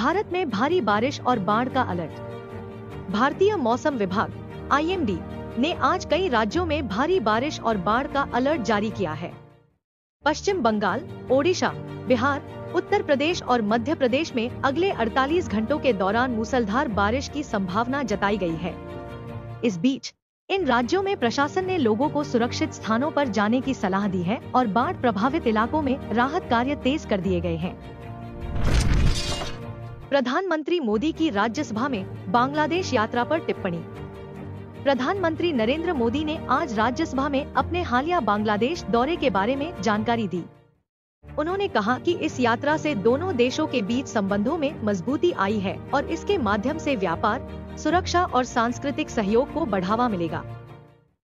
भारत में भारी बारिश और बाढ़ का अलर्ट। भारतीय मौसम विभाग (IMD) ने आज कई राज्यों में भारी बारिश और बाढ़ का अलर्ट जारी किया है। पश्चिम बंगाल, ओडिशा, बिहार, उत्तर प्रदेश और मध्य प्रदेश में अगले 48 घंटों के दौरान मूसलाधार बारिश की संभावना जताई गई है। इस बीच इन राज्यों में प्रशासन ने लोगों को सुरक्षित स्थानों पर जाने की सलाह दी है और बाढ़ प्रभावित इलाकों में राहत कार्य तेज कर दिए गए हैं। प्रधानमंत्री मोदी की राज्यसभा में बांग्लादेश यात्रा पर टिप्पणी। प्रधानमंत्री नरेंद्र मोदी ने आज राज्यसभा में अपने हालिया बांग्लादेश दौरे के बारे में जानकारी दी। उन्होंने कहा कि इस यात्रा से दोनों देशों के बीच संबंधों में मजबूती आई है और इसके माध्यम से व्यापार, सुरक्षा और सांस्कृतिक सहयोग को बढ़ावा मिलेगा।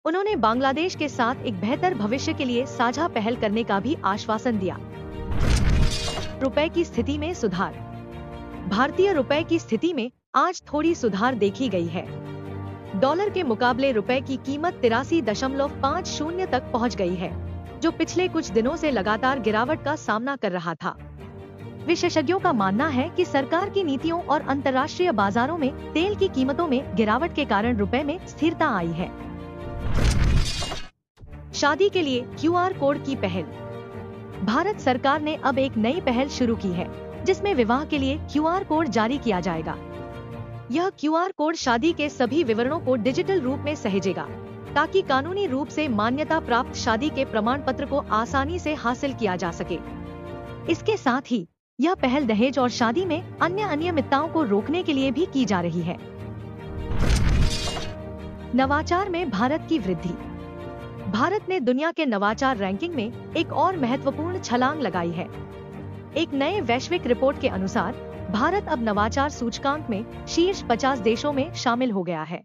उन्होंने बांग्लादेश के साथ एक बेहतर भविष्य के लिए साझा पहल करने का भी आश्वासन दिया। रुपए की स्थिति में सुधार। भारतीय रुपए की स्थिति में आज थोड़ी सुधार देखी गई है। डॉलर के मुकाबले रुपए की कीमत 83.50 तक पहुंच गई है, जो पिछले कुछ दिनों से लगातार गिरावट का सामना कर रहा था। विशेषज्ञों का मानना है कि सरकार की नीतियों और अंतर्राष्ट्रीय बाजारों में तेल की कीमतों में गिरावट के कारण रुपए में स्थिरता आई है। शादी के लिए QR कोड की पहल। भारत सरकार ने अब एक नई पहल शुरू की है, जिसमें विवाह के लिए QR कोड जारी किया जाएगा। यह QR कोड शादी के सभी विवरणों को डिजिटल रूप में सहेजेगा, ताकि कानूनी रूप से मान्यता प्राप्त शादी के प्रमाण पत्र को आसानी से हासिल किया जा सके। इसके साथ ही यह पहल दहेज और शादी में अन्य अनियमितताओं को रोकने के लिए भी की जा रही है। नवाचार में भारत की वृद्धि। भारत ने दुनिया के नवाचार रैंकिंग में एक और महत्वपूर्ण छलांग लगाई है। एक नए वैश्विक रिपोर्ट के अनुसार भारत अब नवाचार सूचकांक में शीर्ष 50 देशों में शामिल हो गया है।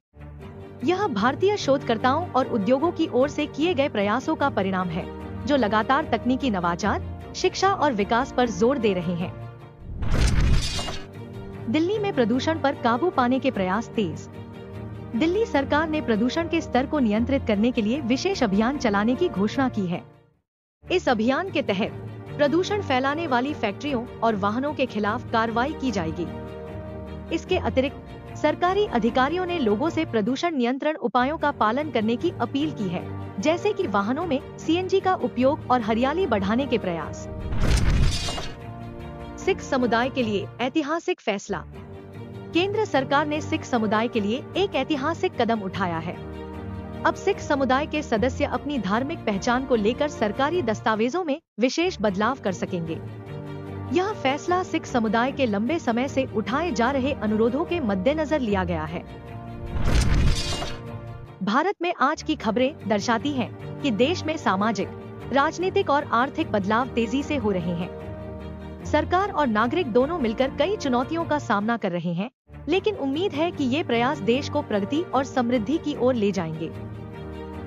यह भारतीय शोधकर्ताओं और उद्योगों की ओर से किए गए प्रयासों का परिणाम है, जो लगातार तकनीकी नवाचार, शिक्षा और विकास पर जोर दे रहे हैं। दिल्ली में प्रदूषण पर काबू पाने के प्रयास तेज। दिल्ली सरकार ने प्रदूषण के स्तर को नियंत्रित करने के लिए विशेष अभियान चलाने की घोषणा की है। इस अभियान के तहत प्रदूषण फैलाने वाली फैक्ट्रियों और वाहनों के खिलाफ कार्रवाई की जाएगी। इसके अतिरिक्त सरकारी अधिकारियों ने लोगों से प्रदूषण नियंत्रण उपायों का पालन करने की अपील की है, जैसे कि वाहनों में CNG का उपयोग और हरियाली बढ़ाने के प्रयास। सिख समुदाय के लिए ऐतिहासिक फैसला। केंद्र सरकार ने सिख समुदाय के लिए एक ऐतिहासिक कदम उठाया है। अब सिख समुदाय के सदस्य अपनी धार्मिक पहचान को लेकर सरकारी दस्तावेजों में विशेष बदलाव कर सकेंगे। यह फैसला सिख समुदाय के लंबे समय से उठाए जा रहे अनुरोधों के मद्देनजर लिया गया है। भारत में आज की खबरें दर्शाती हैं कि देश में सामाजिक, राजनीतिक और आर्थिक बदलाव तेजी से हो रहे हैं। सरकार और नागरिक दोनों मिलकर कई चुनौतियों का सामना कर रहे हैं, लेकिन उम्मीद है कि ये प्रयास देश को प्रगति और समृद्धि की ओर ले जाएंगे।